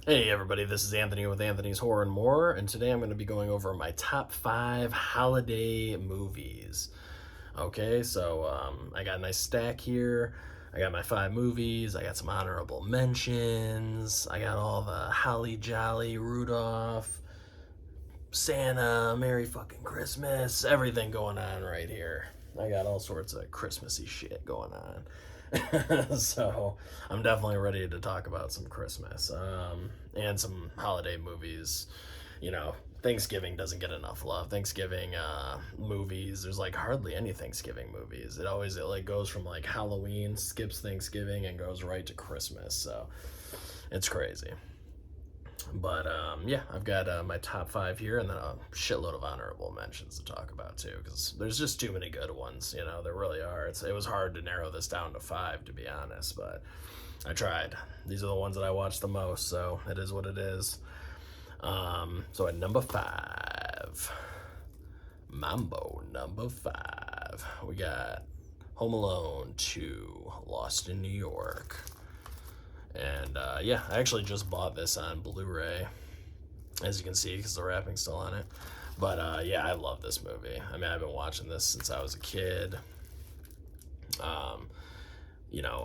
Hey everybody, this is Anthony with Anthony's Horror and More, and today I'm going to be going over my top 5 holiday movies. Okay, so I got a nice stack here. I got my 5 movies, I got some honorable mentions, I got all the Holly Jolly, Rudolph, Santa, Merry fucking Christmas, everything going on right here. I got all sorts of Christmassy shit going on. So I'm definitely ready to talk about some Christmas and some holiday movies. You know, Thanksgiving doesn't get enough love. Thanksgiving movies, there's like hardly any Thanksgiving movies. It like goes from like Halloween, skips Thanksgiving, and goes right to Christmas. So it's crazy. But yeah, I've got my top 5 here, and then a shitload of honorable mentions to talk about too, because there's just too many good ones. There really are. It was hard to narrow this down to 5, to be honest, but I tried. These are the ones that I watched the most, so it is what it is. So at number 5, Mambo number 5, we got Home Alone 2, Lost in New York. And yeah, I actually just bought this on Blu-ray, as you can see, because the wrapping's still on it. But yeah, I love this movie. I mean, I've been watching this since I was a kid. Um,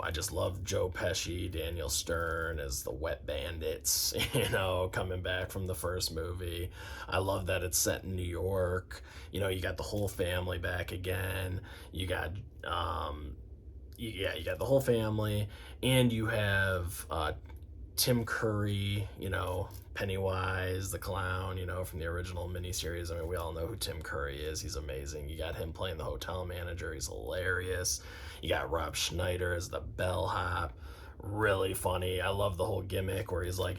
I just love Joe Pesci, Daniel Stern as the Wet Bandits, coming back from the first movie. I love that it's set in New York. You got the whole family back again. You got you got the whole family, and you have Tim Curry, Pennywise the clown, from the original miniseries. I mean, we all know who Tim Curry is. He's amazing. You got him playing the hotel manager. He's hilarious. You got Rob Schneider as the bellhop. Really funny. I love the whole gimmick where he's like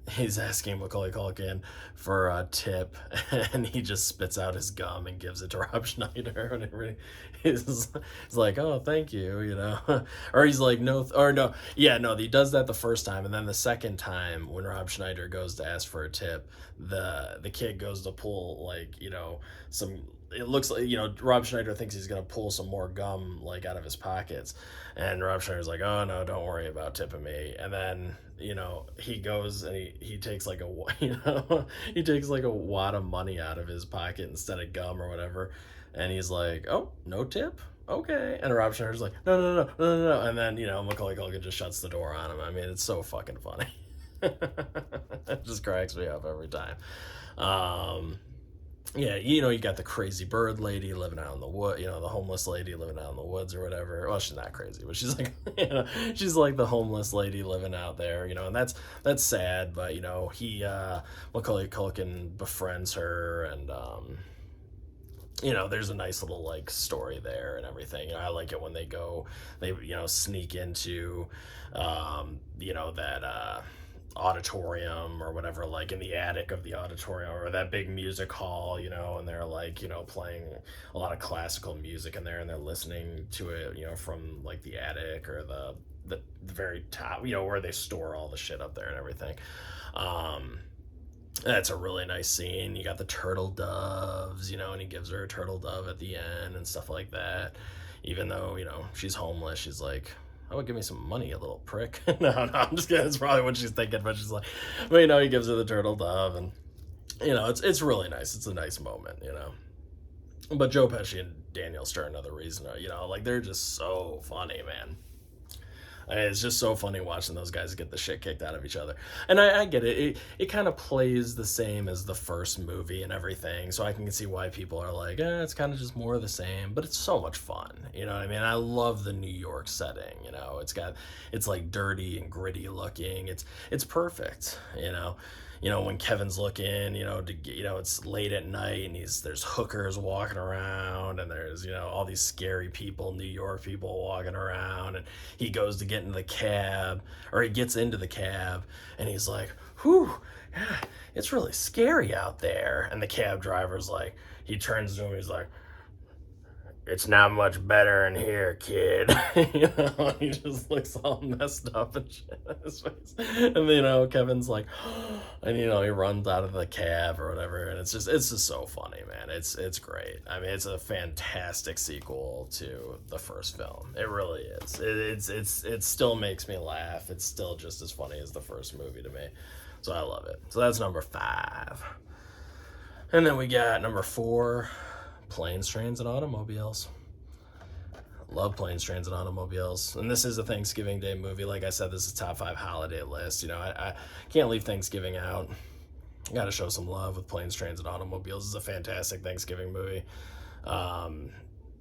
he's asking Macaulay Culkin for a tip, and he just spits out his gum and gives it to Rob Schneider, and he's like, "Oh, thank you," or he's like, "No," or no, yeah, no, he does that the first time, and then the second time when Rob Schneider goes to ask for a tip, the kid goes to pull like some. It looks like Rob Schneider thinks he's gonna pull some more gum like out of his pockets, and Rob Schneider's like, "Oh no, don't worry about tipping me." And then he goes and he takes like a he takes like a wad of money out of his pocket instead of gum or whatever, and he's like, "Oh, no tip." Okay, and Rob Schneider's like, no, no, no, no, no, no, and then Macaulay Culkin just shuts the door on him. I mean, it's so fucking funny. It just cracks me up every time. Um, yeah, you got the crazy bird lady living out in the wood, the homeless lady living out in the woods or whatever. Well, she's not crazy, but she's like, she's like the homeless lady living out there, and that's sad, but he Macaulay Culkin befriends her, and there's a nice little like story there and everything. I like it when they sneak into, that auditorium or whatever, like in the attic of the auditorium or that big music hall, and they're like, playing a lot of classical music in there, and they're listening to it, from like the attic or the very top, where they store all the shit up there and everything. That's a really nice scene. You got the turtle doves, and he gives her a turtle dove at the end and stuff like that. Even though, she's homeless, she's like, "I would give me some money, you little prick." No, no, I'm just kidding. That's probably what she's thinking, but she's like, but he gives her the turtle dove, and it's really nice. It's a nice moment. But Joe Pesci and Daniel Stern are the reason, like they're just so funny, man. It's just so funny watching those guys get the shit kicked out of each other. And I get it. It kind of plays the same as the first movie and everything. So I can see why people are like, it's kind of just more of the same. But it's so much fun. You know what I mean? I love the New York setting. It's like dirty and gritty looking. It's perfect. When Kevin's looking, it's late at night, and there's hookers walking around, and there's, all these scary people, New York people walking around, and he goes to get into the cab, or he gets into the cab, and he's like, "Whew, yeah, it's really scary out there." And the cab driver's like, he turns to him, he's like, it's not much better in here, kid. You know, he just looks all messed up and shit on his face. And you know, Kevin's like, and you know, he runs out of the cab or whatever, and it's just so funny, man. It's great. I mean, it's a fantastic sequel to the first film. It really is. It still makes me laugh. It's still just as funny as the first movie to me. So I love it. So that's number 5. And then we got number 4, Planes, Trains, and Automobiles. Love Planes, Trains, and Automobiles. And this is a Thanksgiving Day movie. Like I said, this is top 5 holiday list. You know, I can't leave Thanksgiving out. Got to show some love with Planes, Trains, and Automobiles. This is a fantastic Thanksgiving movie.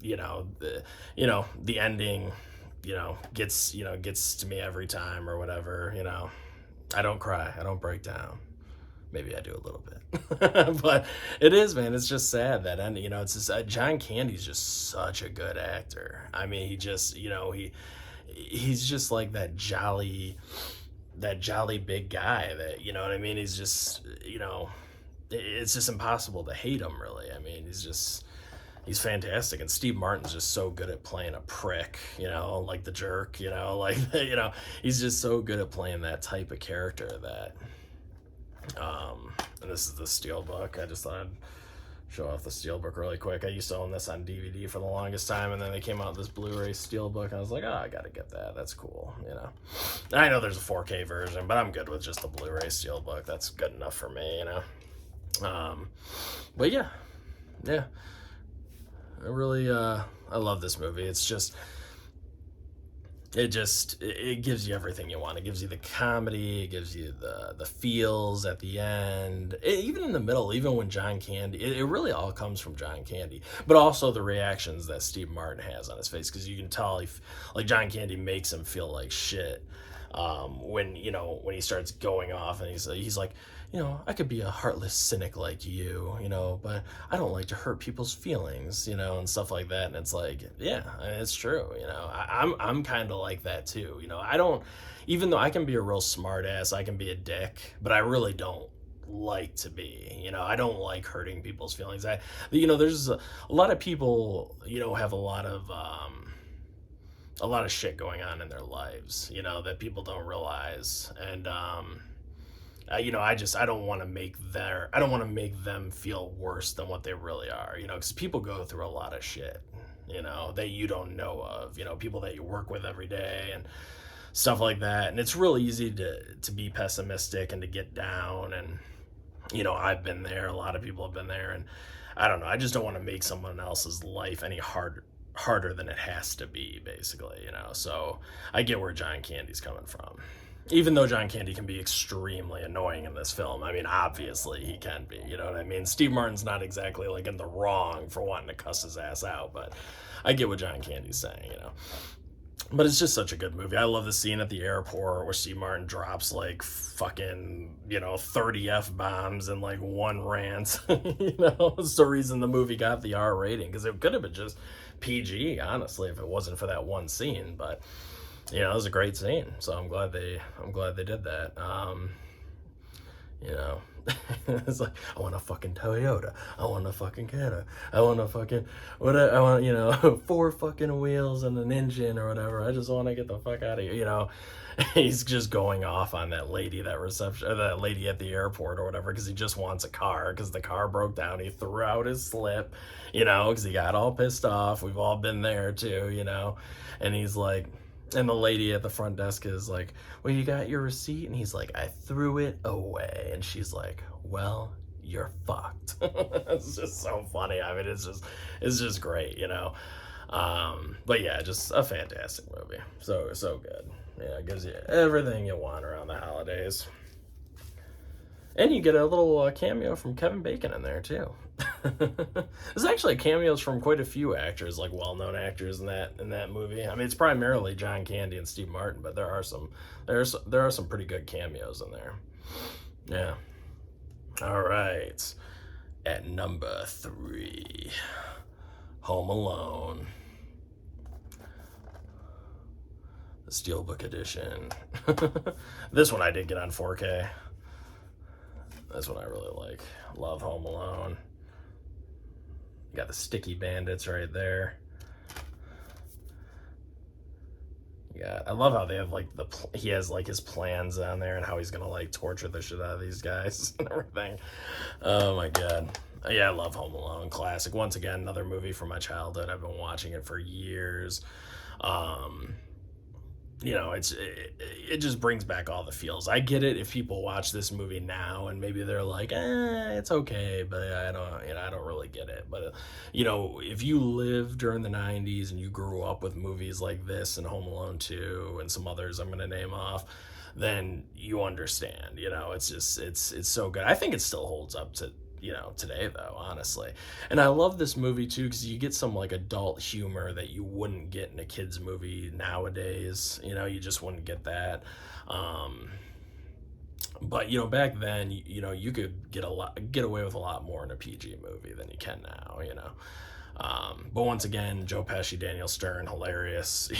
You know, the ending, gets to me every time or whatever. You know, I don't cry. I don't break down. Maybe I do a little bit, but it is, man. It's just sad that end. You know, it's just John Candy's just such a good actor. I mean, he just, he's just like that jolly big guy that, you know what I mean. He's just, it's just impossible to hate him, really. I mean, he's fantastic, and Steve Martin's just so good at playing a prick, like the jerk, like he's just so good at playing that type of character that. And this is the Steelbook. I just thought I'd show off the Steelbook really quick. I used to own this on DVD for the longest time, and then they came out with this Blu-ray Steelbook. I was like, oh, I gotta get that. That's cool, I know there's a 4K version, but I'm good with just the Blu-ray Steelbook. That's good enough for me, But yeah. I really, I love this movie. It's just... it gives you everything you want. It gives you the comedy, it gives you the feels at the end, even in the middle, even when John Candy, it really all comes from John Candy, but also the reactions that Steve Martin has on his face, because you can tell like John Candy makes him feel like shit when he starts going off, and he's like, I could be a heartless cynic like you, but I don't like to hurt people's feelings, and stuff like that. And it's like, yeah, it's true. I'm kind of like that too. I don't, even though I can be a real smart ass, I can be a dick, but I really don't like to be, I don't like hurting people's feelings. There's a lot of people, have a lot of shit going on in their lives, that people don't realize. And, I don't want to make them feel worse than what they really are, because people go through a lot of shit, that you don't know of, people that you work with every day and stuff like that. And it's real easy to be pessimistic and to get down. And, I've been there, a lot of people have been there, and I don't know. I just don't want to make someone else's life any harder than it has to be, basically, so I get where John Candy's coming from. Even though John Candy can be extremely annoying in this film. I mean, obviously he can be, you know what I mean? Steve Martin's not exactly like in the wrong for wanting to cuss his ass out, but I get what John Candy's saying, But it's just such a good movie. I love the scene at the airport where Steve Martin drops like fucking, 30 F-bombs and like one rant. It's the reason the movie got the R rating, because it could have been just PG, honestly, if it wasn't for that one scene. But it was a great scene, so I'm glad they did that. It's like, I want a fucking Toyota, I want a fucking Kia, I want a fucking I want 4 fucking wheels and an engine or whatever. I just want to get the fuck out of here. He's just going off on that lady, that lady at the airport or whatever, because he just wants a car, because the car broke down. He threw out his slip, because he got all pissed off. We've all been there too, and he's like, and the lady at the front desk is like, well, you got your receipt? And he's like, I threw it away. And she's like, well, you're fucked. It's just so funny. I mean, it's just great, But yeah, just a fantastic movie. So good. Yeah, it gives you everything you want around the holidays. And you get a little cameo from Kevin Bacon in there too. There's actually cameos from quite a few actors, like well-known actors in that movie. I mean, it's primarily John Candy and Steve Martin, but there are some pretty good cameos in there. Yeah. All right. At number 3, Home Alone, the Steelbook edition. This one I did get on 4K. This one I really like. Love Home Alone. You got the Sticky Bandits right there. god, I love how they have like he has like his plans on there and how he's gonna like torture the shit out of these guys and everything. Oh my god. Yeah, I love Home Alone, classic. Once again, another movie from my childhood. I've been watching it for years. Um, it just brings back all the feels. I get it if people watch this movie now and maybe they're like, it's okay, but I don't really get it. But if you lived during the '90s and you grew up with movies like this and Home Alone 2 and some others I'm gonna name off, then you understand. It's just it's so good. I think it still holds up to today though, honestly. And I love this movie too because you get some like adult humor that you wouldn't get in a kids movie nowadays. You just wouldn't get that. But back then, you could get away with a lot more in a PG movie than you can now. But once again, Joe Pesci, Daniel Stern, hilarious.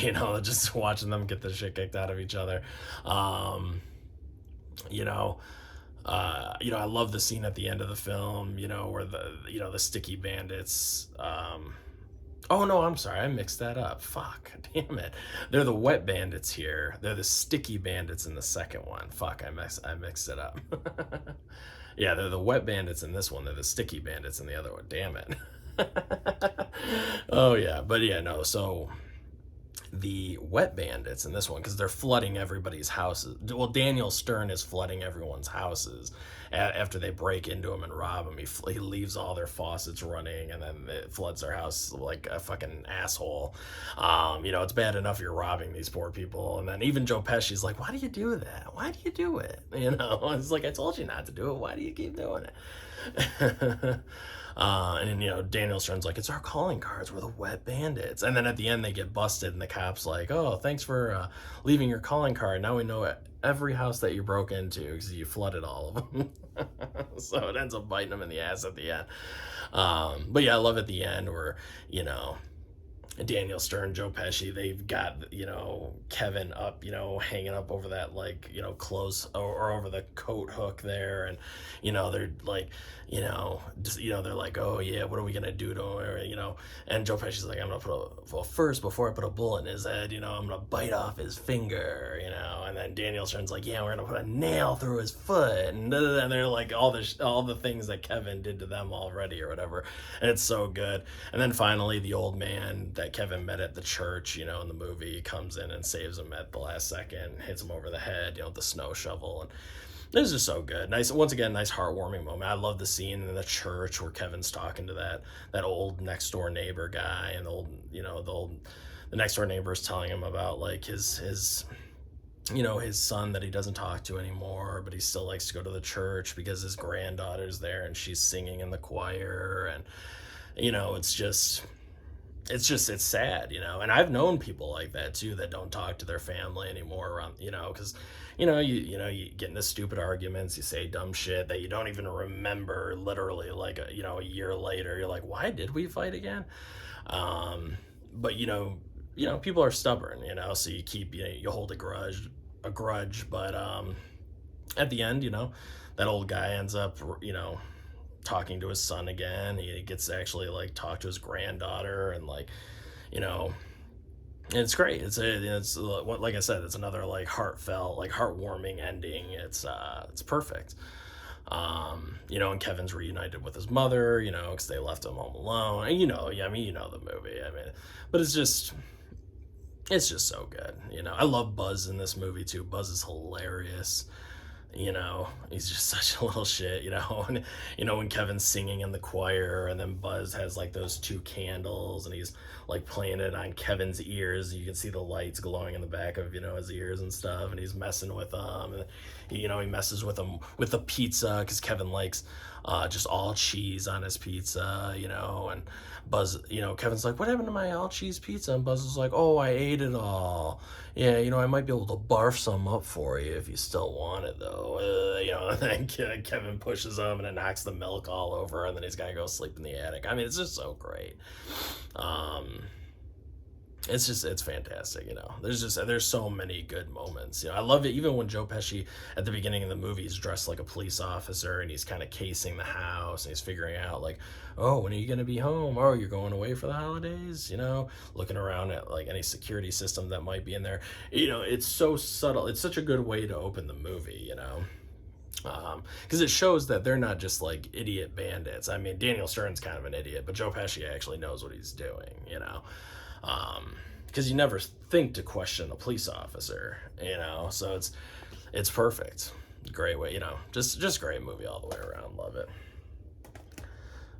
Just watching them get the shit kicked out of each other. You know, I love the scene at the end of the film, where the sticky bandits. Oh no, I'm sorry, I mixed that up. Fuck, damn it. They're the wet bandits here. They're the sticky bandits in the second one. Fuck, I mixed it up. Yeah, they're the wet bandits in this one. They're the sticky bandits in the other one. Damn it. Oh yeah, but yeah, no. So the wet bandits in this one because they're flooding everybody's houses. Well, Daniel Stern is flooding everyone's houses after they break into him and rob him. He leaves all their faucets running and then it floods their house like a fucking asshole. It's bad enough you're robbing these poor people, and then even Joe Pesci's like, "Why do you do that? Why do you do it?" It's like, I told you not to do it. Why do you keep doing it? And Daniel Stern's like, it's our calling cards. We're the wet bandits. And then at the end they get busted, and the cops like, oh, thanks for leaving your calling card. Now we know every house that you broke into because you flooded all of them. So it ends up biting them in the ass at the end. But yeah, I love at the end where Daniel Stern, Joe Pesci, they've got, Kevin up, hanging up over that, like, clothes or over the coat hook there. And, they're like, they're like, oh yeah, what are we going to do to him? And Joe Pesci's like, I'm going to first, before I put a bullet in his head, I'm going to bite off his finger, and then Daniel Stern's like, yeah, we're going to put a nail through his foot. And they're like all the things that Kevin did to them already or whatever. And it's so good. And then finally the old man that Kevin met at the church, in the movie, comes in and saves him at the last second, hits him over the head, with the snow shovel. And this is just so good. Nice, once again, nice heartwarming moment. I love the scene in the church where Kevin's talking to that old next door neighbor guy, and the next door neighbor is telling him about like his son that he doesn't talk to anymore, but he still likes to go to the church because his granddaughter's there and she's singing in the choir. And it's sad, and I've known people like that too that don't talk to their family anymore around, because you get into stupid arguments, you say dumb shit that you don't even remember literally like a year later. You're like, why did we fight again? But people are stubborn, so you keep, you hold a grudge, but at the end, that old guy ends up, talking to his son again. He gets to actually like talk to his granddaughter, and like, and it's great. It's like I said, it's another like heartfelt, like heartwarming ending. It's perfect. And Kevin's reunited with his mother, because they left him home alone. And the movie. But it's just so good. I love Buzz in this movie too. Buzz is hilarious. He's just such a little shit, and, when Kevin's singing in the choir, and then Buzz has like those two candles and he's like playing it on Kevin's ears. You can see the lights glowing in the back of, his ears and stuff, and he's messing with them. And, he messes with them with the pizza because Kevin likes just all cheese on his pizza, and Buzz, Kevin's like, what happened to my all cheese pizza? And Buzz is like, oh, I ate it all. Yeah, I might be able to barf some up for you if you still want it though. And then Kevin pushes him and it knocks the milk all over, and then he's gotta go sleep in the attic. It's just so great. It's fantastic, there's so many good moments. I love it even when Joe Pesci at the beginning of the movie is dressed like a police officer, and he's kind of casing the house, and he's figuring out like, oh, when are you going to be home? Oh, you're going away for the holidays, looking around at like any security system that might be in there. It's so subtle. It's such a good way to open the movie, because it shows that they're not just like idiot bandits. I mean, Daniel Stern's kind of an idiot, but Joe Pesci actually knows what he's doing. Because you never think to question a police officer, so it's perfect. Great way, just great movie all the way around. Love it.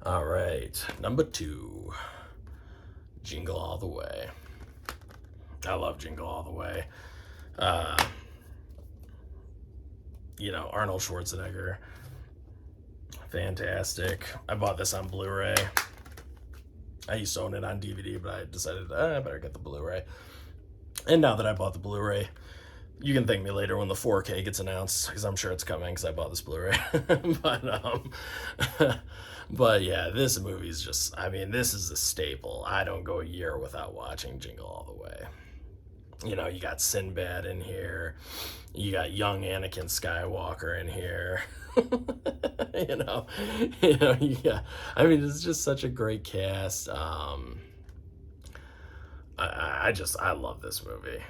All right, number 2, Jingle All the Way. I love Jingle All the Way. Arnold Schwarzenegger, fantastic. I bought this on Blu-ray. I used to own it on DVD, but I decided I better get the Blu-ray. And now that I bought the Blu-ray, you can thank me later when the 4K gets announced, because I'm sure it's coming because I bought this Blu-ray. But yeah, this movie's just, this is a staple. I don't go a year without watching Jingle All the Way. You got Sinbad in here. You got young Anakin Skywalker in here. Yeah. It's just such a great cast. I love this movie.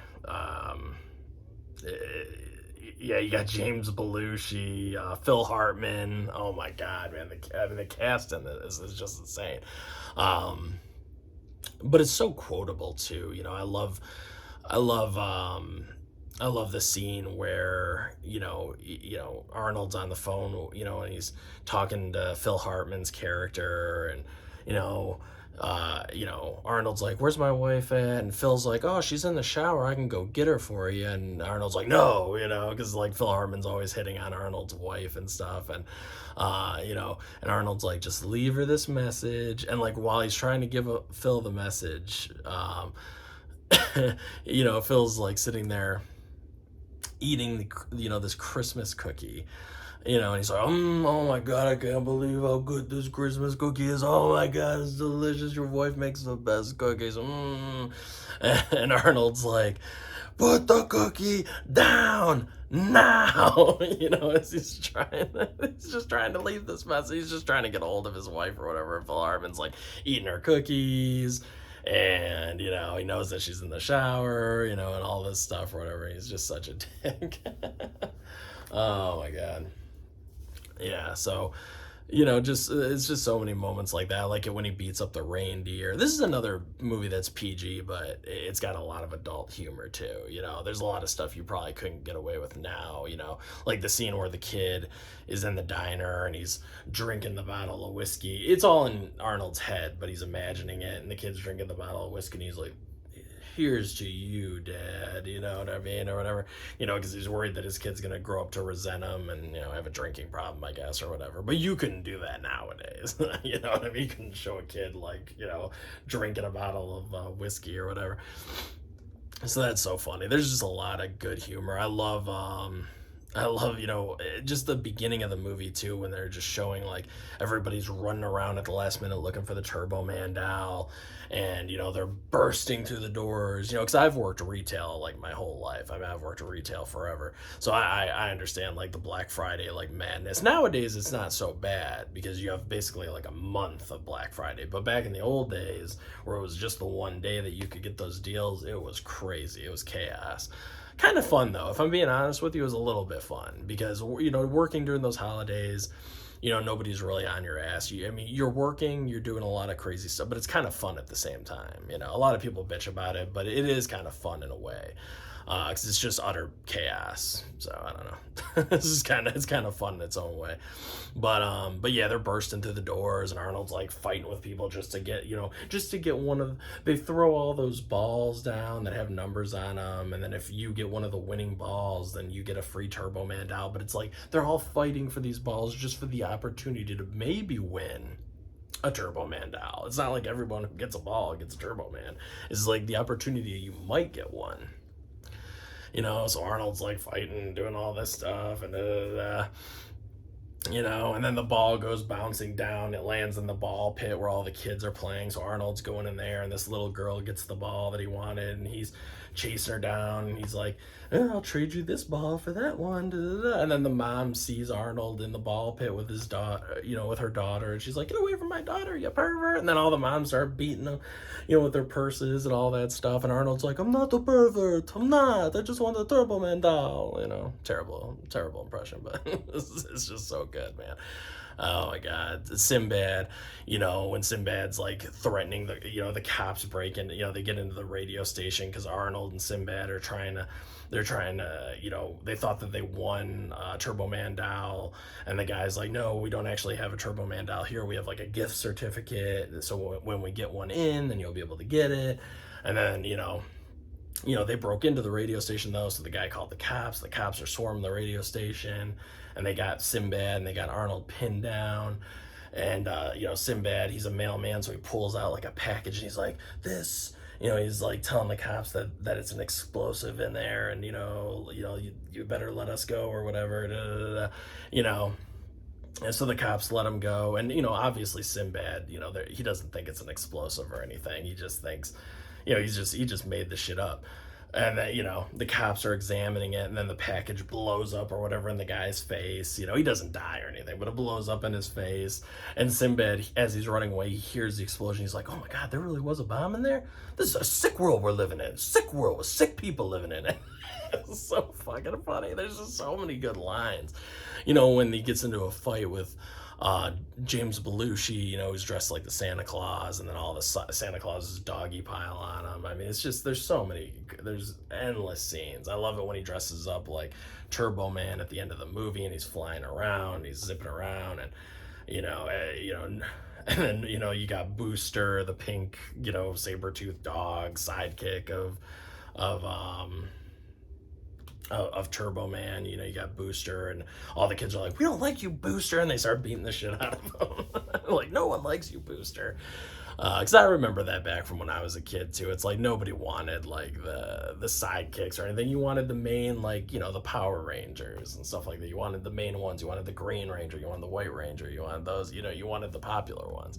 Yeah, you got James Belushi, Phil Hartman. Oh my God, man! The cast in this is just insane. But it's so quotable too. I love the scene where Arnold's on the phone, and he's talking to Phil Hartman's character, and Arnold's like, "Where's my wife at?" And Phil's like, "Oh, she's in the shower. I can go get her for you." And Arnold's like, "No," because like Phil Hartman's always hitting on Arnold's wife and stuff, and and Arnold's like, "Just leave her this message." And like while he's trying to give Phil the message, Phil's like sitting there eating this Christmas cookie, and he's like, oh my God, I can't believe how good this Christmas cookie is. Oh my God, it's delicious. Your wife makes the best cookies. And Arnold's like, put the cookie down now. As he's just trying to leave this message. He's just trying to get a hold of his wife or whatever. And Phil Hartman's like eating her cookies. And, he knows that she's in the shower, and all this stuff or whatever. He's just such a dick. Oh, my God. Yeah, so, it's just so many moments like that. I like it when he beats up the reindeer. This is another movie that's PG, but it's got a lot of adult humor, too. There's a lot of stuff you probably couldn't get away with now, like the scene where the kid is in the diner and he's drinking the bottle of whiskey. It's all in Arnold's head, but he's imagining it, and the kid's drinking the bottle of whiskey, and he's like, here's to you, Dad, you know what I mean, or whatever, because he's worried that his kid's gonna grow up to resent him and have a drinking problem, I guess, or whatever. But you couldn't do that nowadays. You know what I mean? You couldn't show a kid like drinking a bottle of whiskey or whatever. So that's so funny. There's just a lot of good humor. I love just the beginning of the movie too, when they're just showing like everybody's running around at the last minute looking for the Turbo Man doll, and they're bursting through the doors, because I've worked retail like my whole life. I've worked retail forever, so I understand like the Black Friday like madness. Nowadays it's not so bad because you have basically like a month of Black Friday, but back in the old days where it was just the one day that you could get those deals, it was crazy. It was chaos. Kind of fun though, if I'm being honest with you. It was a little bit fun because working during those holidays, nobody's really on your ass. You're working, you're doing a lot of crazy stuff, but it's kind of fun at the same time. A lot of people bitch about it, but it is kind of fun in a way, because it's just utter chaos. So I don't know. It's kind of fun in its own way, but yeah, they're bursting through the doors, and Arnold's like fighting with people just to get one of. They throw all those balls down that have numbers on them, and then if you get one of the winning balls, then you get a free Turbo Man doll. But it's like they're all fighting for these balls just for the opportunity to maybe win a Turbo Man doll. It's not like everyone who gets a ball gets a Turbo Man. It's like the opportunity you might get one. So Arnold's like fighting, doing all this stuff, and And then the ball goes bouncing down. It lands in the ball pit where all the kids are playing. So Arnold's going in there, and this little girl gets the ball that he wanted, and he's chasing her down. And he's like, I'll trade you this ball for that one. Da, da, da. And then the mom sees Arnold in the ball pit with his daughter, with her daughter, and she's like, get away from my daughter, you pervert. And then all the moms start beating him, with their purses and all that stuff. And Arnold's like, I'm not a pervert. I'm not. I just want a Turbo Man doll. Terrible impression, but it's just so good, man. Oh my God, Sinbad. When Sinbad's like threatening the cops break in. They get into the radio station because Arnold and Sinbad are trying to. They're trying to, they thought that they won Turbo Man doll, and the guy's like, no, we don't actually have a Turbo Man doll here. We have like a gift certificate. So when we get one in, then you'll be able to get it. And then, they broke into the radio station though, so the guy called the cops. The cops are swarming the radio station, and they got Sinbad and they got Arnold pinned down. And Sinbad, he's a mailman, so he pulls out like a package, and he's like, this. He's like telling the cops that it's an explosive in there, and you better let us go or whatever. Da, da, da, And so the cops let him go, and obviously Sinbad, he doesn't think it's an explosive or anything. He just thinks, he just made the shit up. And then, the cops are examining it, and then the package blows up or whatever in the guy's face. He doesn't die or anything, but it blows up in his face. And Sinbad, as he's running away, he hears the explosion. He's like, oh my God, there really was a bomb in there? This is a sick world we're living in. Sick world with sick people living in it. It's so fucking funny. There's just so many good lines. When he gets into a fight with James Belushi, who's dressed like the Santa Claus, and then all the Santa Claus's doggy pile on him. I mean, it's just, there's endless scenes. I love it when he dresses up like Turbo Man at the end of the movie, and he's flying around, he's zipping around, and and then you got Booster, the pink saber-toothed dog sidekick of Turbo Man. You got Booster, and all the kids are like, we don't like you, Booster, and they start beating the shit out of him. Like, no one likes you, Booster. Because I remember that back from when I was a kid too. It's like nobody wanted like the sidekicks or anything. You wanted the main, like, the Power Rangers and stuff like that. You wanted the main ones. You wanted the Green Ranger, you wanted the White Ranger, you wanted those, you wanted the popular ones.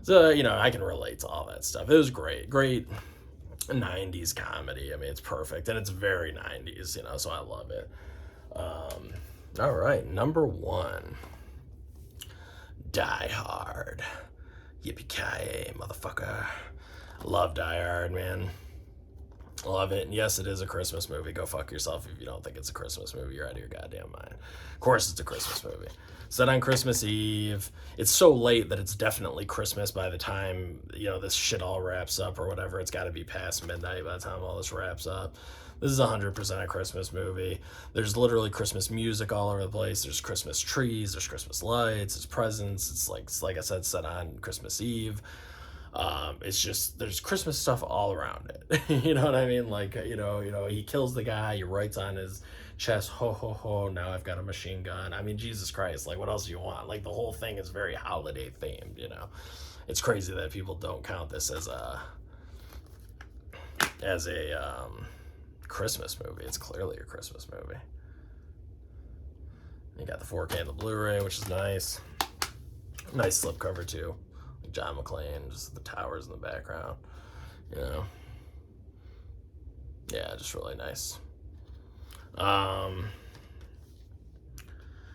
So I can relate to all that stuff. It was great 90s comedy. I mean, it's perfect, and it's very 90s, so I love it. All right, number 1, Die Hard. Yippee-ki-yay, motherfucker. Love Die Hard, man. Love it. And yes, it is a Christmas movie. Go fuck yourself if you don't think it's a Christmas movie. You're out of your goddamn mind. Of course it's a Christmas movie. Set on Christmas Eve. It's so late that it's definitely Christmas by the time, this shit all wraps up or whatever. It's got to be past midnight by the time all this wraps up. This is 100% a Christmas movie. There's literally Christmas music all over the place. There's Christmas trees. There's Christmas lights. There's presents. It's like I said, set on Christmas Eve. It's just, there's Christmas stuff all around it. You know what I mean? Like, he kills the guy. He writes on his chest, ho, ho, ho, now I've got a machine gun. I mean, Jesus Christ, like, what else do you want? Like, the whole thing is very holiday themed, It's crazy that people don't count this as a Christmas movie. It's clearly a Christmas movie. You got the 4K and the Blu-ray, which is nice. Nice slipcover too. Like John McClane, just the towers in the background. Yeah, just really nice.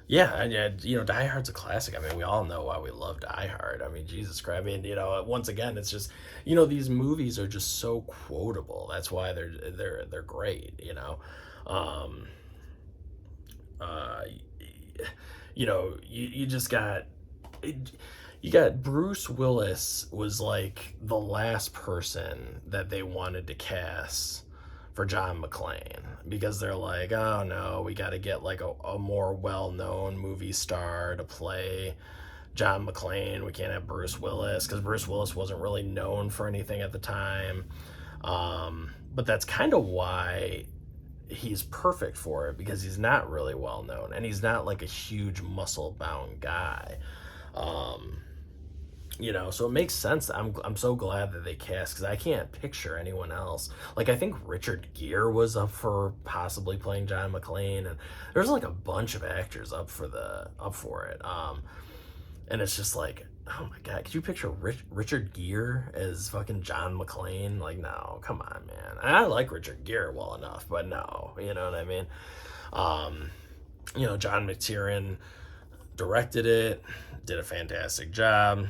Yeah, Die Hard's a classic. I mean, we all know why we love Die Hard. I mean, Jesus Christ. I mean, once again, it's just, these movies are just so quotable. That's why they're great. You just got, you got Bruce Willis was like the last person that they wanted to cast for John McClane, because they're like, oh no, we got to get like a more well-known movie star to play John McClane. We can't have Bruce Willis, because Bruce Willis wasn't really known for anything at the time. But that's kind of why he's perfect for it, because he's not really well known, and he's not like a huge muscle-bound guy. So it makes sense. I'm so glad that they cast, because I can't picture anyone else. Like, I think Richard Gere was up for possibly playing John McClane, and there's like a bunch of actors up for it. And it's just like, oh my god, could you picture Richard Gere as fucking John McClane? Like, no, come on, man. And I like Richard Gere well enough, but no, you know what I mean? Um, John McTiernan directed it, did a fantastic job.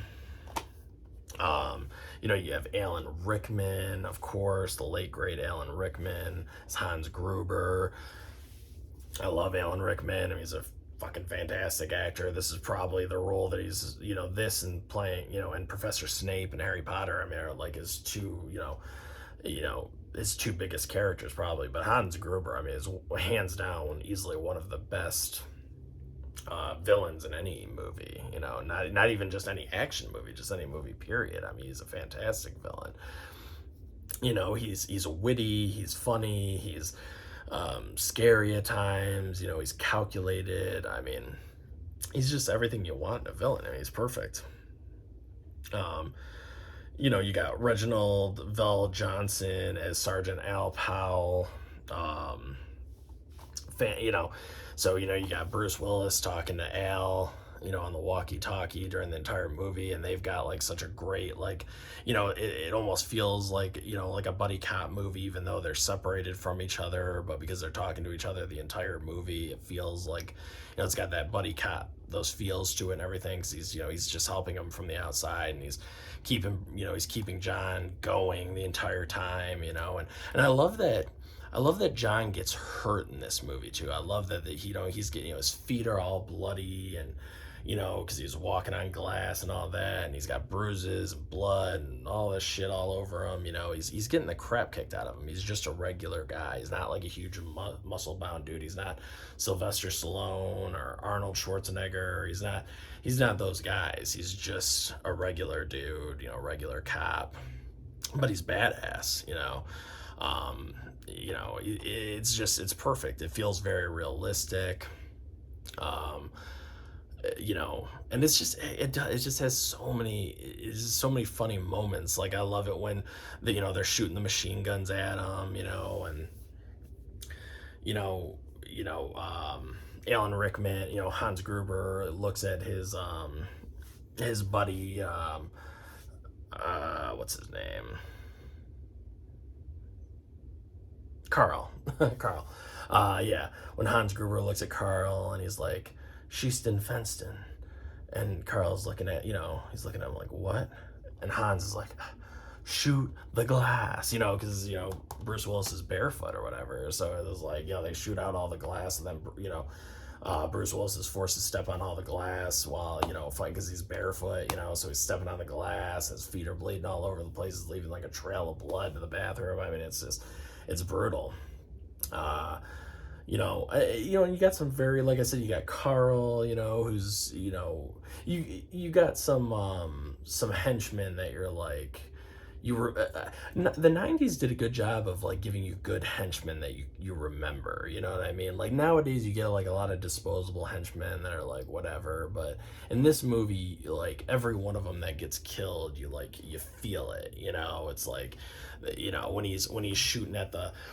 You have Alan Rickman, of course, the late great Alan Rickman. It's Hans Gruber. I love Alan Rickman. I mean, he's a fucking fantastic actor. This is probably the role that he's, this and playing, and Professor Snape and Harry Potter. I mean, are like his two biggest characters probably. But Hans Gruber, I mean, is hands down easily one of the best villains in any movie. Not even just any action movie, just any movie. Period. I mean, he's a fantastic villain. He's witty, he's funny, he's scary at times. He's calculated. I mean, he's just everything you want in a villain. I mean, he's perfect. You got Reginald VelJohnson as Sergeant Al Powell. So you got Bruce Willis talking to Al, on the walkie-talkie during the entire movie, and they've got like such a great, like, it almost feels like, like a buddy cop movie, even though they're separated from each other, but because they're talking to each other the entire movie, it feels like, it's got that buddy cop, those feels to it and everything, because he's just helping him from the outside, and he's keeping John going the entire time, and I love that John gets hurt in this movie too. I love that he's getting, his feet are all bloody, and because he's walking on glass and all that, and he's got bruises and blood and all this shit all over him. He's getting the crap kicked out of him. He's just a regular guy. He's not like a huge muscle bound dude. He's not Sylvester Stallone or Arnold Schwarzenegger. He's not those guys. He's just a regular dude, regular cop, but he's badass. It's perfect. It feels very realistic. And it just has so many funny moments. Like, I love it when they're shooting the machine guns at him, and Alan Rickman, Hans Gruber looks at his buddy, what's his name? Carl. Carl. Yeah. When Hans Gruber looks at Carl and he's like, Schiesten Fensten. And Carl's looking at, he's looking at him like, what? And Hans is like, shoot the glass, because, Bruce Willis is barefoot or whatever. So it was like, they shoot out all the glass, and then, Bruce Willis is forced to step on all the glass while, fighting, because he's barefoot, so he's stepping on the glass, his feet are bleeding all over the place, he's leaving like a trail of blood to the bathroom. I mean, it's brutal. And you got some very, like I said, you got Carl, who's, you got some henchmen that you're like, the 90s did a good job of like giving you good henchmen that you remember, you know what I mean? Like, nowadays you get like a lot of disposable henchmen that are like whatever, but in this movie, like, every one of them that gets killed, you feel it, it's like, when he's shooting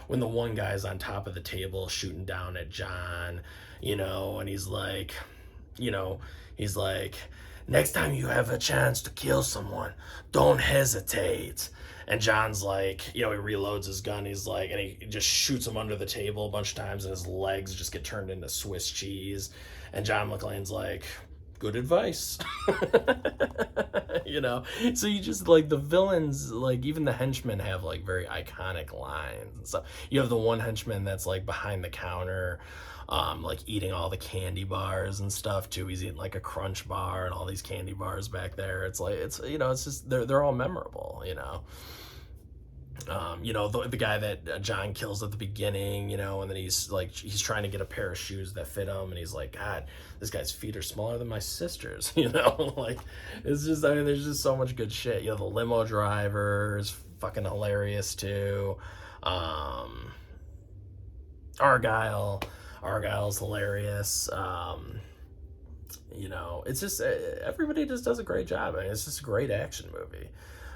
when the one guy's on top of the table shooting down at John, and he's like, next time you have a chance to kill someone, don't hesitate. And John's like, he reloads his gun. He's like, and he just shoots him under the table a bunch of times, and his legs just get turned into Swiss cheese. And John McClane's like, good advice. So you just, like, the villains, like, even the henchmen have like very iconic lines and stuff. You have the one henchman that's like behind the counter, like eating all the candy bars and stuff too. He's eating like a Crunch bar and all these candy bars back there. It's like, it's just, they're all memorable. The guy that John kills at the beginning, and then he's trying to get a pair of shoes that fit him, and he's like, God, this guy's feet are smaller than my sister's. Like, it's just, I mean, there's just so much good shit. The limo driver is fucking hilarious too. Argyle's hilarious. It's just everybody just does a great job. I mean, it's just a great action movie.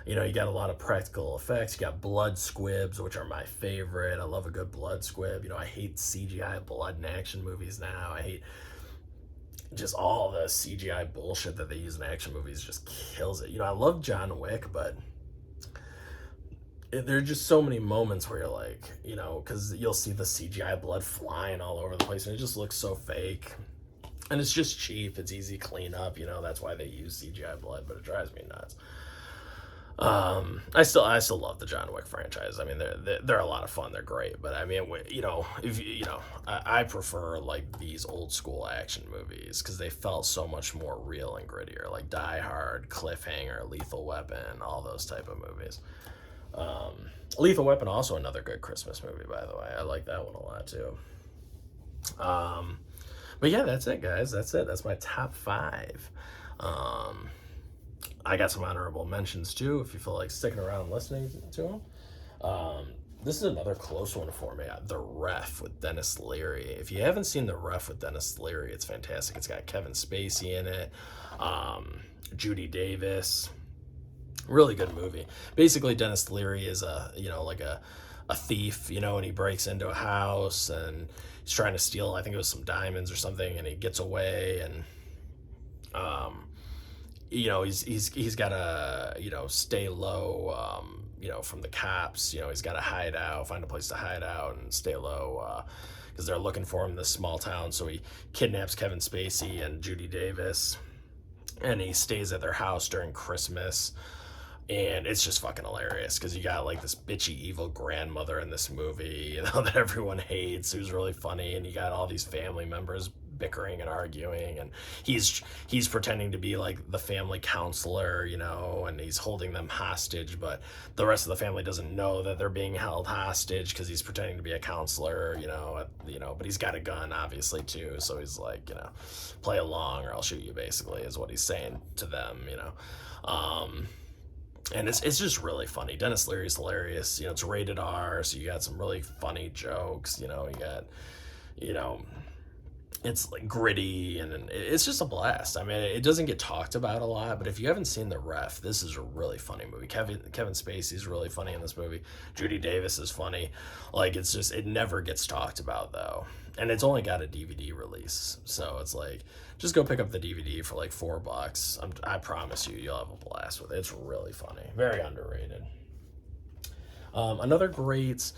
You got a lot of practical effects. You got blood squibs, which are my favorite. I love a good blood squib. I hate CGI blood in action movies now. I hate just all the CGI bullshit that they use in action movies. Just kills it. I love John Wick, but there are just so many moments where you're like, because you'll see the CGI blood flying all over the place, and it just looks so fake. And it's just cheap. It's easy to clean up. That's why they use CGI blood, but it drives me nuts. I still love the John Wick franchise. I mean, they're a lot of fun. They're great, but I mean, I prefer like these old school action movies because they felt so much more real and grittier, like Die Hard, Cliffhanger, Lethal Weapon, all those type of movies. Lethal Weapon, also another good Christmas movie, by the way. I like that one a lot too. But yeah, that's it, guys. That's it. That's my top 5. I got some honorable mentions too, if you feel like sticking around and listening to them. This is another close one for me. The Ref with Dennis Leary. If you haven't seen The Ref with Dennis Leary, it's fantastic. It's got Kevin Spacey in it, Judy Davis. Really good movie. Basically, Dennis Leary is a thief, and he breaks into a house and he's trying to steal, I think it was some diamonds or something, and he gets away, and he's got to stay low, from the cops. He's got to hide out, find a place to hide out and stay low because they're looking for him in this small town. So he kidnaps Kevin Spacey and Judy Davis, and he stays at their house during Christmas. And it's just fucking hilarious because you got like this bitchy evil grandmother in this movie, that everyone hates, who's really funny, and you got all these family members bickering and arguing, and he's pretending to be like the family counselor, and he's holding them hostage, but the rest of the family doesn't know that they're being held hostage because he's pretending to be a counselor, but he's got a gun obviously too, so he's like, play along or I'll shoot you, basically, is what he's saying to them. And it's just really funny. Dennis Leary's hilarious. It's rated R, so you got some really funny jokes. You got, it's like gritty, and it's just a blast. I mean, it doesn't get talked about a lot, but if you haven't seen The Ref, this is a really funny movie. Kevin Spacey's really funny in this movie. Judy Davis is funny. Like, it's just, it never gets talked about though. And it's only got a DVD release, so it's like, just go pick up the DVD for like $4. I promise you'll have a blast with it. It's really funny, very underrated. Another great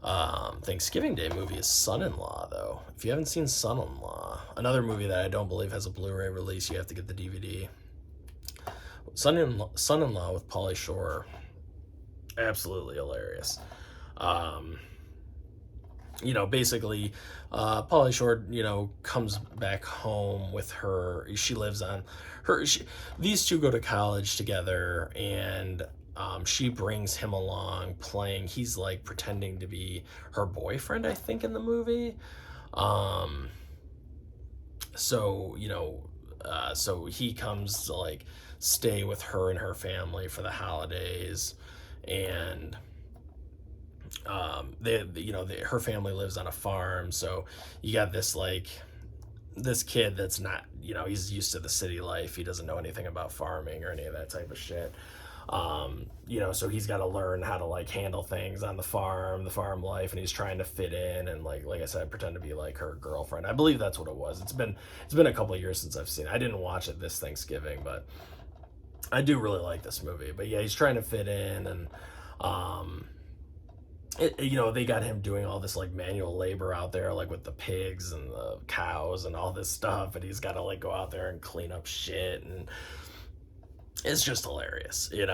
Thanksgiving Day movie is Son-in-Law, though. If you haven't seen Son-in-Law, another movie that I don't believe has a Blu-ray release, you have to get the DVD. Son-in-Law with Pauly Shore, absolutely hilarious. Basically, Pauly Shore, comes back home with her. She lives on these two go to college together, and she brings him along playing. He's like pretending to be her boyfriend, I think, in the movie. So he comes to like stay with her and her family for the holidays, and her family lives on a farm, so you got this kid that's not, he's used to the city life. He doesn't know anything about farming or any of that type of shit. So he's got to learn how to like handle things on the farm life, and he's trying to fit in and like I said, pretend to be like her girlfriend. I believe that's what it was. It's been a couple of years since I've seen it. I didn't watch it this Thanksgiving, but I do really like this movie. But yeah, he's trying to fit in, and they got him doing all this like manual labor out there, like with the pigs and the cows and all this stuff, and he's got to like go out there and clean up shit, and it's just hilarious. And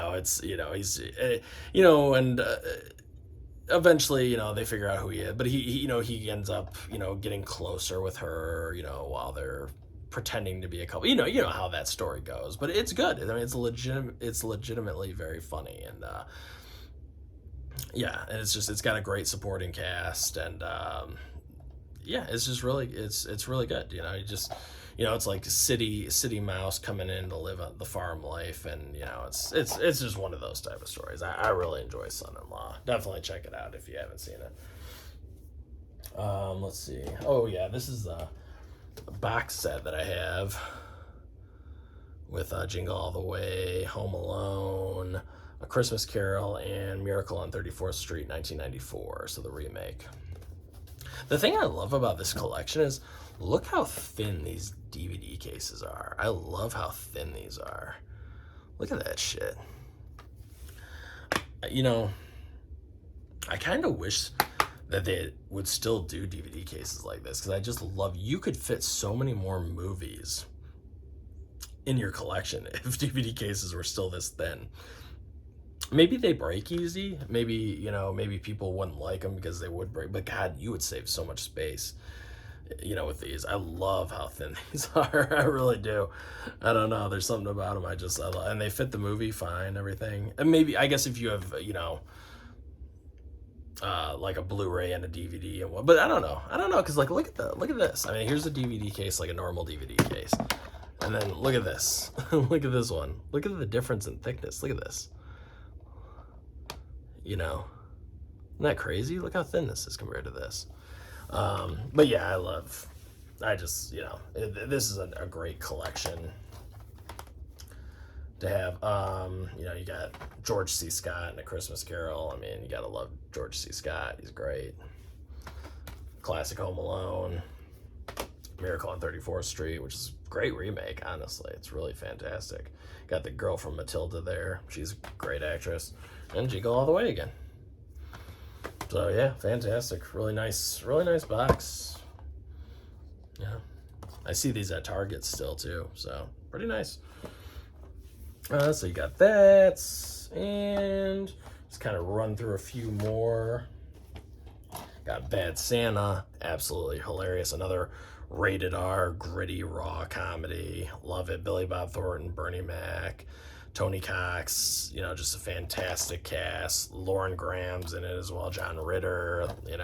eventually, they figure out who he is, but he ends up, getting closer with her, while they're pretending to be a couple. You know how that story goes, but it's good. I mean, it's legitimately very funny, and yeah, and it's got a great supporting cast, and yeah, it's just really it's really good. It's like city mouse coming in to live the farm life, and it's just one of those type of stories. I really enjoy Son-in-Law. Definitely check it out if you haven't seen it. Let's see. Oh yeah, this is the box set that I have. with Jingle All the Way, Home Alone, A Christmas Carol, and Miracle on 34th Street, 1994, so the remake. The thing I love about this collection is look how thin these DVD cases are. I love how thin these are. Look at that shit. You know, I kind of wish that they would still do DVD cases like this, because I just love, you could fit so many more movies in your collection if DVD cases were still this thin. Maybe they break easy. Maybe, you know, maybe people wouldn't like them because they would break. But God, you would save so much space, you know, with these. I love how thin these are. I really do. I don't know. There's something about them I love. And they fit the movie fine, everything. And maybe, I guess if you have, you know, like a Blu-ray and a DVD and what, but I don't know, because like look at this. I mean, here's a DVD case, like a normal DVD case, and then look at this. Look at this one. Look at the difference in thickness. Look at this. You know, isn't that crazy? Look how thin this is compared to this. But yeah, I just, you know, this is a great collection to have. You know, you got George C. Scott and A Christmas Carol. I mean, you gotta love George C. Scott. He's great. Classic Home Alone, Miracle on 34th Street, which is a great remake, honestly. It's really fantastic. Got the girl from Matilda there. She's a great actress. And Jingle All the Way again. So yeah, fantastic. Really nice box. Yeah. I see these at Target still too, so pretty nice. So you got that, and just kind of run through a few more. Got Bad Santa, absolutely hilarious. Another rated R, gritty, raw comedy. Love it. Billy Bob Thornton, Bernie Mac, Tony Cox, you know, just a fantastic cast. Lauren Graham's in it as well. John Ritter, you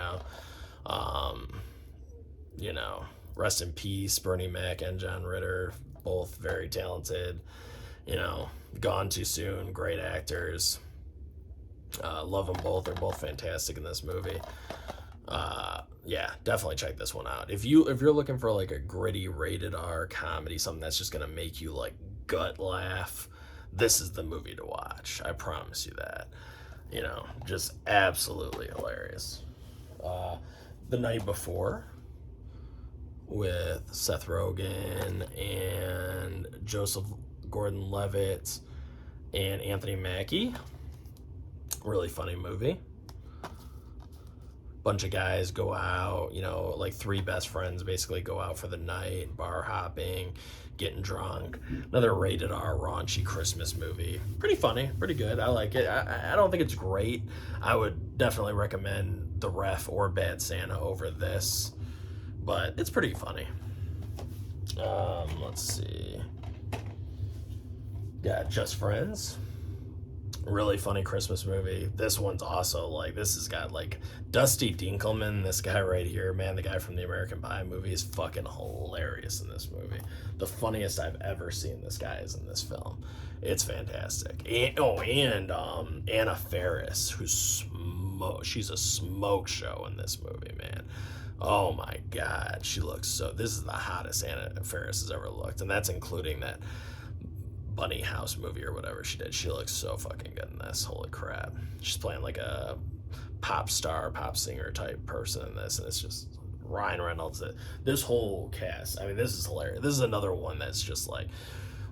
know, rest in peace, Bernie Mac and John Ritter, both very talented. You know, gone too soon, great actors. Love them both. They're both fantastic in this movie. Yeah, definitely check this one out. If you're looking for like a gritty rated R comedy, something that's just gonna make you like gut laugh, this is the movie to watch. I promise you that. You know, just absolutely hilarious. The Night Before with Seth Rogen and Joseph Gordon-Levitt and Anthony Mackie. Really funny movie. Bunch of guys go out, you know, like three best friends basically go out for the night, bar hopping, getting drunk. Another rated R raunchy Christmas movie. Pretty funny, pretty good. I like it. I don't think it's great. I would definitely recommend The Ref or Bad Santa over this, but it's pretty funny. Let's see. Got Just Friends. Really funny Christmas movie. This one's also like, this has got like Dusty Dinkelman, this guy right here, man, the guy from the American Pie movie, is fucking hilarious in this movie. The funniest I've ever seen this guy is in this film. It's fantastic. And Anna Faris, she's a smoke show in this movie, man. Oh my God, she looks so, this is the hottest Anna Faris has ever looked, and that's including that Bunny House movie or whatever she did. She looks so fucking good in this. Holy crap. She's playing like a pop star, pop singer type person in this, and it's just Ryan Reynolds. This whole cast, I mean, this is hilarious. This is another one that's just like,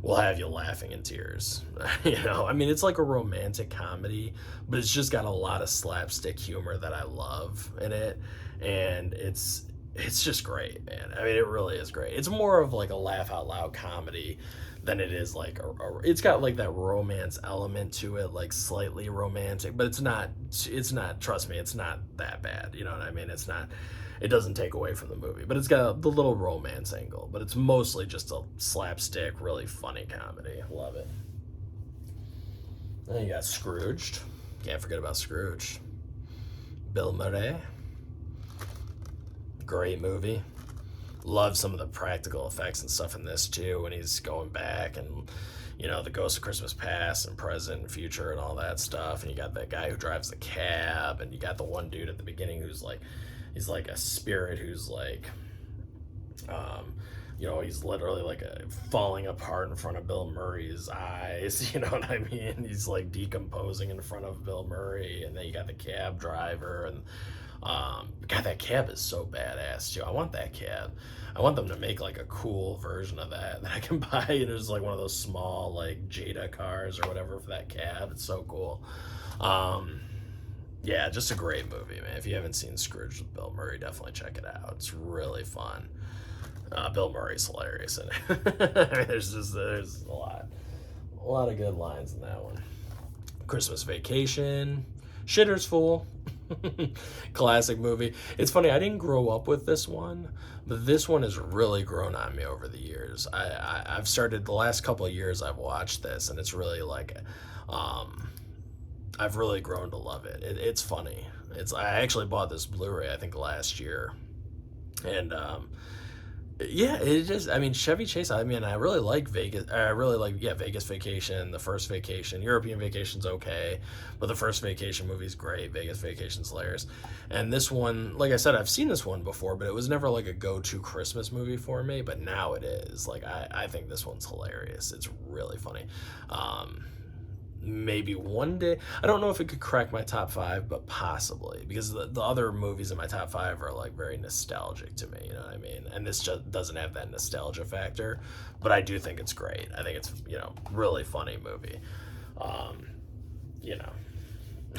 will have you laughing in tears. You know, I mean, it's like a romantic comedy, but it's just got a lot of slapstick humor that I love in it, and it's just great, man. I mean, it really is great. It's more of like a laugh out loud comedy than it is like it's got like that romance element to it, like slightly romantic, but it's not, trust me, it's not that bad. You know what I mean? It doesn't take away from the movie, but it's got the little romance angle, but it's mostly just a slapstick, really funny comedy. Love it. Then you got Scrooged. Can't forget about Scrooge. Bill Murray. Great movie. Love some of the practical effects and stuff in this too, when he's going back and, you know, the Ghost of Christmas Past and Present and Future and all that stuff. And you got that guy who drives the cab, and you got the one dude at the beginning who's like, he's like a spirit who's like you know, he's literally like falling apart in front of Bill Murray's eyes. You know what I mean? He's like decomposing in front of Bill Murray, and then you got the cab driver, and God, that cab is so badass too. I want that cab. I want them to make like a cool version of that I can buy. And it's like one of those small like Jada cars or whatever for that cab. It's so cool. Um, yeah, just a great movie, man. If you haven't seen Scrooge with Bill Murray, definitely check it out. It's really fun. Bill Murray's hilarious in it. I mean, there's a lot of good lines in that one. Christmas Vacation, Shitter's Fool, classic movie. It's funny, I didn't grow up with this one, but this one has really grown on me over the years. I've started the last couple of years I've watched this, and it's really like, um, I've really grown to love it. It's funny. I actually bought this Blu-ray I think last year, and yeah, it just, I mean, Chevy Chase, I mean, I really like Vegas. I really like, yeah, Vegas Vacation, the first Vacation. European Vacation's okay, but the first Vacation movie's great. Vegas Vacation's hilarious. And this one, like I said, I've seen this one before, but it was never like a go-to Christmas movie for me, but now it is. Like, I think this one's hilarious. It's really funny. Maybe one day, I don't know if it could crack my top five, but possibly, because the other movies in my top five are like very nostalgic to me, you know what I mean? And this just doesn't have that nostalgia factor, but I do think it's great. I think it's, you know, really funny movie. um you know,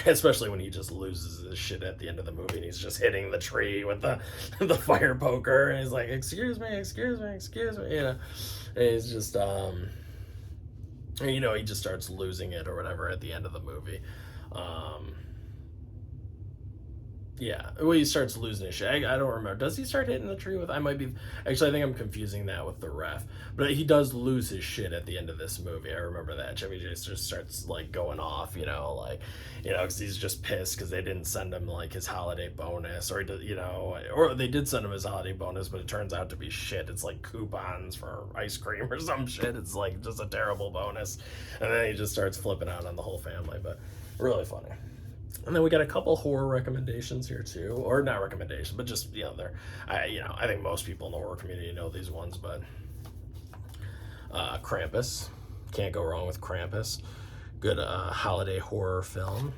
especially when he just loses his shit at the end of the movie and he's just hitting the tree with the the fire poker, and he's like, excuse me, excuse me, excuse me, you know. And he's just you know, he just starts losing it or whatever at the end of the movie. Um, yeah, well, he starts losing his shit. I don't remember. Does he start hitting the tree with? I might be. Actually, I think I'm confusing that with the ref. But he does lose his shit at the end of this movie. I remember that. Chevy Chase just starts like going off, like, because he's just pissed because they didn't send him like his holiday bonus, or or they did send him his holiday bonus, but it turns out to be shit. It's like coupons for ice cream or some shit. It's like just a terrible bonus, and then he just starts flipping out on the whole family. But really funny. And then we got a couple horror recommendations here too, or not recommendations, but just they're, I think most people in the horror community know these ones, but Krampus, can't go wrong with Krampus. Good holiday horror film.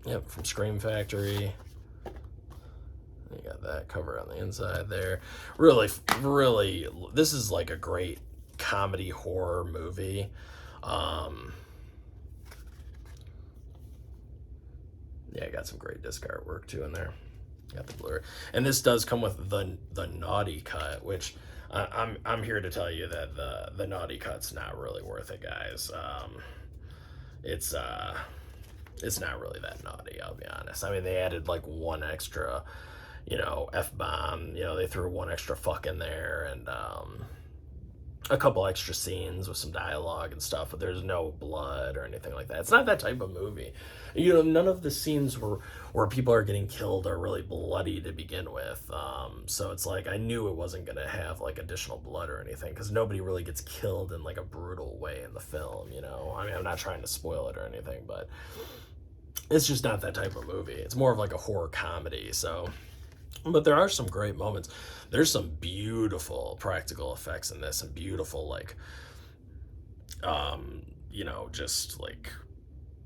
Yep, from Scream Factory. You got that cover on the inside there. Really, really, this is like a great comedy horror movie. Yeah, I got some great disc artwork too in there. Got the blur, and this does come with the naughty cut, which I'm here to tell you that the naughty cut's not really worth it, guys. It's not really that naughty, I'll be honest. I mean, they added like one extra, F-bomb. They threw one extra fuck in there, and a couple extra scenes with some dialogue and stuff, but there's no blood or anything like that. It's not that type of movie. None of the scenes where people are getting killed are really bloody to begin with. So it's like, I knew it wasn't going to have like additional blood or anything, because nobody really gets killed in like a brutal way in the film, I mean, I'm not trying to spoil it or anything, but it's just not that type of movie. It's more of like a horror comedy, so... But there are some great moments. There's some beautiful practical effects in this, and beautiful, like, just like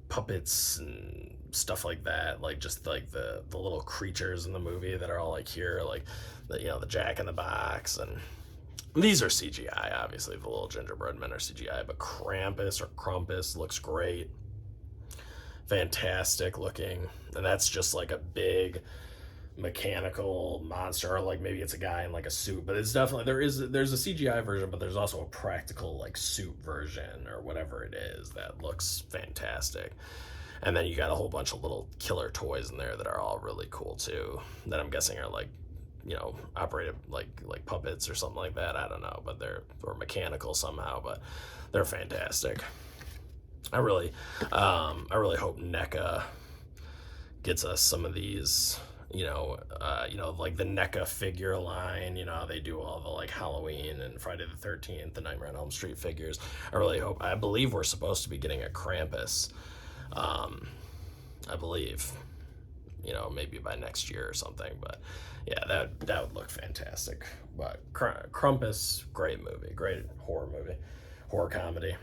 puppets and stuff like that. Like, just like the little creatures in the movie that are all like here, like the Jack in the Box, and these are CGI. Obviously, the little gingerbread men are CGI, but Krampus looks great, fantastic looking, and that's just like a big mechanical monster, or like maybe it's a guy in like a suit, but it's definitely there's a CGI version, but there's also a practical like suit version or whatever it is that looks fantastic. And then you got a whole bunch of little killer toys in there that are all really cool too, that I'm guessing are like operated like puppets or something like that. I don't know, but they're mechanical somehow, but they're fantastic. I really hope NECA gets us some of these, like the NECA figure line. They do all the like Halloween and Friday the 13th, the Nightmare on Elm Street figures. I believe we're supposed to be getting a Krampus. I believe. maybe by next year or something. But yeah, that would look fantastic. But Krampus, great movie, great horror movie, horror comedy.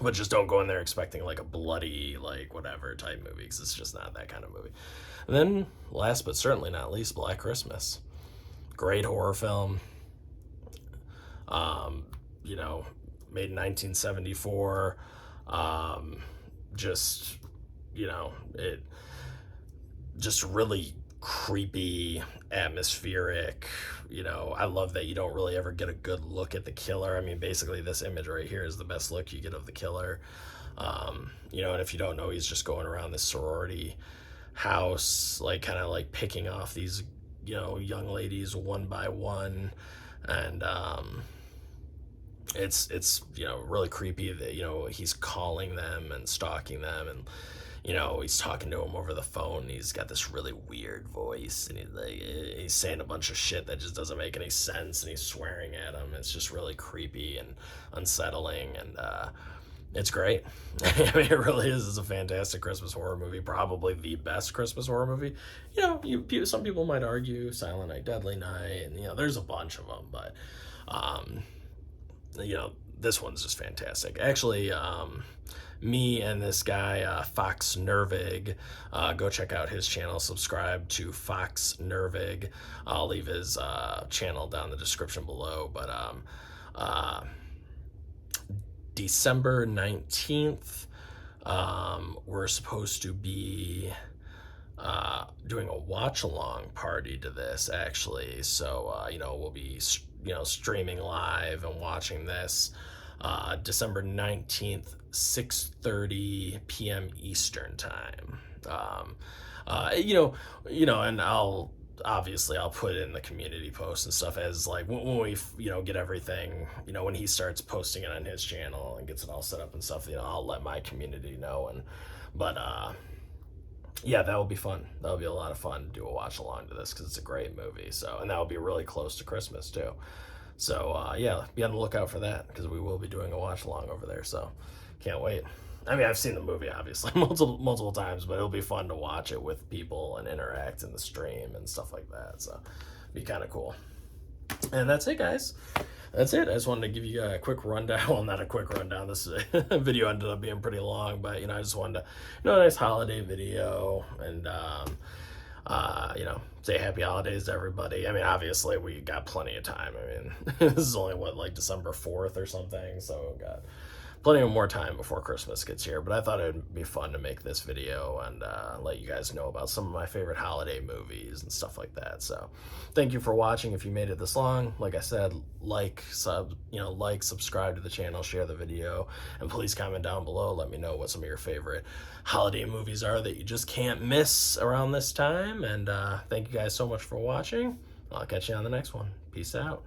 But just don't go in there expecting like a bloody, like whatever type movie, because it's just not that kind of movie. And then, last but certainly not least, Black Christmas. Great horror film. Um, Made in 1974. Just, it just really creepy, atmospheric. I love that you don't really ever get a good look at the killer. I mean, basically, this image right here is the best look you get of the killer. And if you don't know, he's just going around this sorority house, like kind of like picking off these, young ladies one by one, and it's really creepy that he's calling them and stalking them, and he's talking to him over the phone. He's got this really weird voice, and he's saying a bunch of shit that just doesn't make any sense, and he's swearing at him. It's just really creepy and unsettling, and it's great. I mean, it really is. It's a fantastic Christmas horror movie, probably the best Christmas horror movie. Some people might argue Silent Night, Deadly Night, and there's a bunch of them, but this one's just fantastic. Actually, me and this guy, Fox Nervig, go check out his channel, subscribe to Fox Nervig. I'll leave his channel down in the description below. But December 19th, we're supposed to be doing a watch along party to this, actually. So we'll be streaming live and watching this December 19th, 6:30 p.m. Eastern time. And I'll put in the community post and stuff as like when we get everything, when he starts posting it on his channel and gets it all set up and stuff, I'll let my community know. But yeah, that will be fun. That'll be a lot of fun to do a watch along to this, because it's a great movie. So, and that will be really close to Christmas too. So yeah, be on the lookout for that, because we will be doing a watch along over there. So can't wait. I mean, I've seen the movie obviously multiple times, but it'll be fun to watch it with people and interact in the stream and stuff like that. So be kind of cool. And that's it, guys. That's it. I just wanted to give you a quick rundown. Well, not a quick rundown. This video ended up being pretty long, but I just wanted to, a nice holiday video, and say happy holidays to everybody. I mean, obviously we got plenty of time. I mean, this is only like December 4th or something, so we got plenty of more time before Christmas gets here. But I thought it'd be fun to make this video and let you guys know about some of my favorite holiday movies and stuff like that. So thank you for watching. If you made it this long, like I said, subscribe to the channel, share the video, and please comment down below. Let me know what some of your favorite holiday movies are that you just can't miss around this time. And thank you guys so much for watching. I'll catch you on the next one. Peace out.